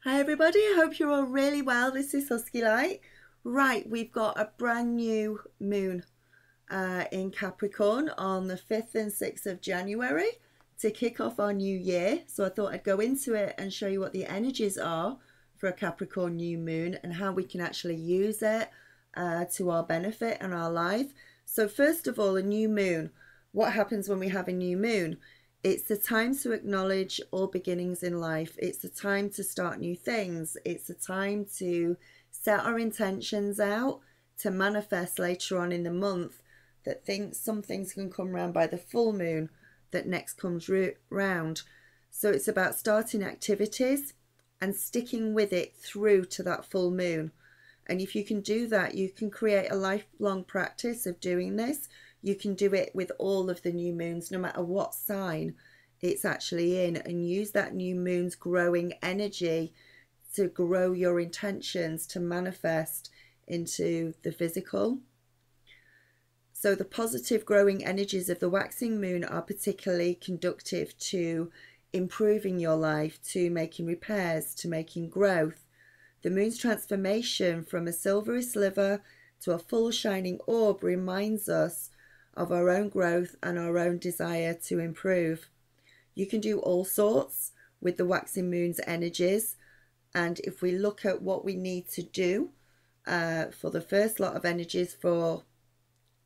Hi everybody, I hope you're all really well. This is Husky Light. Right, we've got a brand new moon in Capricorn on the 5th and 6th of January to kick off our new year. So I thought I'd go into it and show you what the energies are for a Capricorn new moon and how we can actually use it to our benefit and our life. So first of all, a new moon. What happens when we have a new moon? It's the time to acknowledge all beginnings in life. It's the time to start new things. It's the time to set our intentions out to manifest later on in the month that some things can come round by the full moon that next comes round. So it's about starting activities and sticking with it through to that full moon. And if you can do that, you can create a lifelong practice of doing this. You can do it with all of the new moons, no matter what sign it's actually in, and use that new moon's growing energy to grow your intentions to manifest into the physical. So the positive growing energies of the waxing moon are particularly conducive to improving your life, to making repairs, to making growth. The moon's transformation from a silvery sliver to a full shining orb reminds us of our own growth and our own desire to improve. You can do all sorts with the waxing moon's energies, and if we look at what we need to do for the first lot of energies for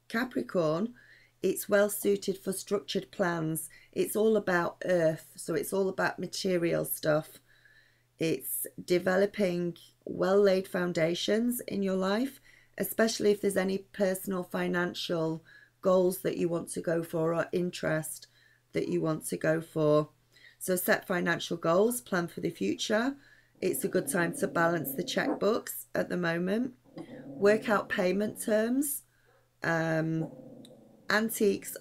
Capricorn, it's well suited for structured plans. It's all about earth, so it's all about material stuff. It's developing well-laid foundations in your life, especially if there's any personal financial goals that you want to go for or interest that you want to go for. So set financial goals, plan for the future. It's a good time to balance the checkbooks at the moment. Work out payment terms. Antiques,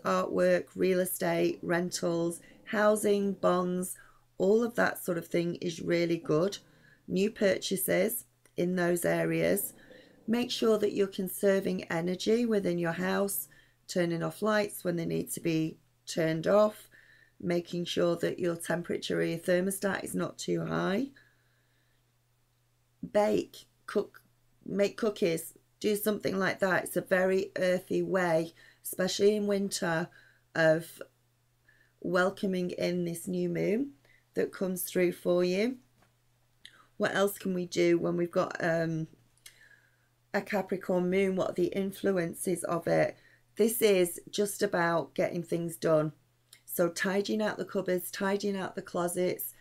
artwork, real estate, rentals, housing, bonds, all of that sort of thing is really good. New purchases in those areas. Make sure that you're conserving energy within your house, turning off lights when they need to be turned off, making sure that your temperature or your thermostat is not too high. Bake, cook, make cookies, do something like that. It's a very earthy way, especially in winter, of welcoming in this new moon that comes through for you. What else can we do when we've got a Capricorn moon? What are the influences of it? This is just about getting things done. So tidying out the cupboards, tidying out the closets.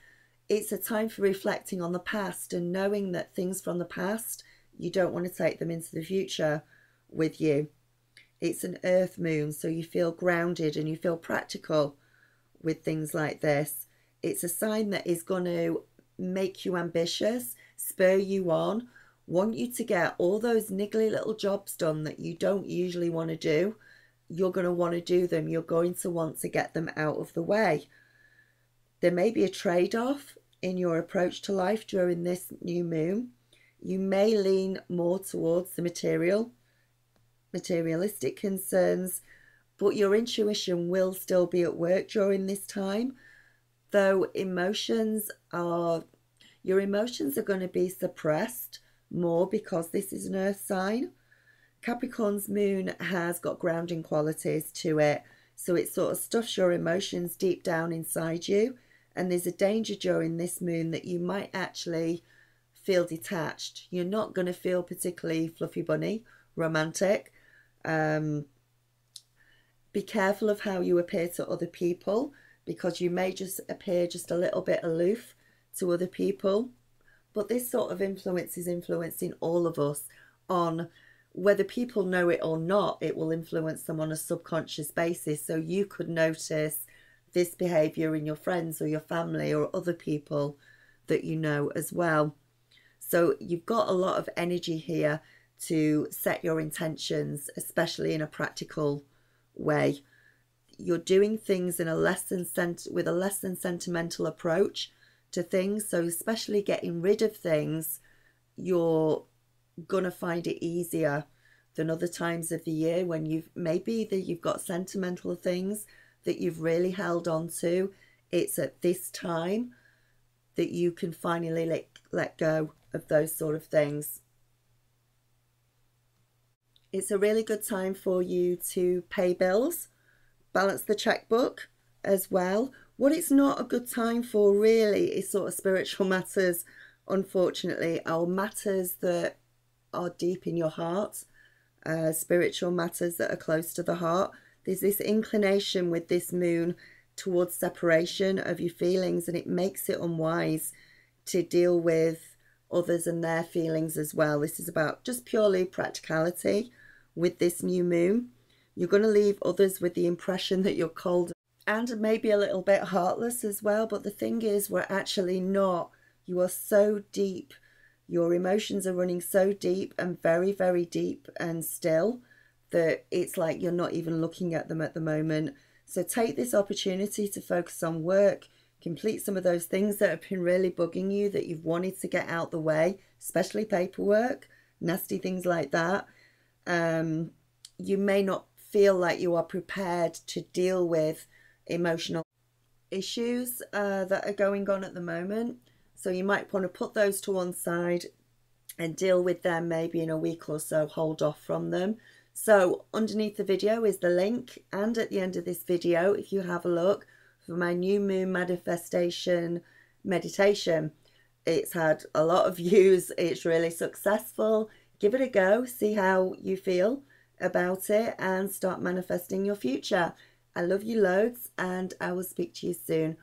It's a time for reflecting on the past and knowing that things from the past, you don't want to take them into the future with you. It's an earth moon, so you feel grounded and you feel practical with things like this. It's a sign that is going to make you ambitious, spur you on, want you to get all those niggly little jobs done that you don't usually want to do. You're going to want to do them. You're going to want to get them out of the way. There may be a trade-off in your approach to life during this new moon. You may lean more towards the materialistic concerns, but your intuition will still be at work during this time, though your emotions are going to be suppressed more because this is an earth sign. Capricorn's moon has got grounding qualities to it, so it sort of stuffs your emotions deep down inside you, and there's a danger during this moon that you might actually feel detached. You're not going to feel particularly fluffy bunny, romantic. Be careful of how you appear to other people, because you may just appear just a little bit aloof to other people. But this sort of influence is influencing all of us on whether people know it or not. It will influence them on a subconscious basis. So you could notice this behavior in your friends or your family or other people that you know as well. So you've got a lot of energy here to set your intentions, especially in a practical way. You're doing things in with a less than sentimental approach to things. So especially getting rid of things, you're gonna find it easier than other times of the year when you've got sentimental things that you've really held on to. It's at this time that you can finally let go of those sort of things. It's a really good time for you to pay bills, balance the checkbook as well. What it's not a good time for really is sort of spiritual matters, unfortunately, or matters that are deep in your heart, spiritual matters that are close to the heart. There's this inclination with this moon towards separation of your feelings, and it makes it unwise to deal with others and their feelings as well. This is about just purely practicality with this new moon. You're going to leave others with the impression that you're cold and maybe a little bit heartless as well. But the thing is, we're actually not. You are so deep. Your emotions are running so deep and very, very deep and still that it's like you're not even looking at them at the moment. So take this opportunity to focus on work, complete some of those things that have been really bugging you that you've wanted to get out the way, especially paperwork, nasty things like that. You may not feel like you are prepared to deal with emotional issues that are going on at the moment. So you might want to put those to one side and deal with them maybe in a week or so, hold off from them. So underneath the video is the link, and at the end of this video, if you have a look for my new moon manifestation meditation, it's had a lot of views, it's really successful. Give it a go, see how you feel about it, and start manifesting your future. I love you loads, and I will speak to you soon.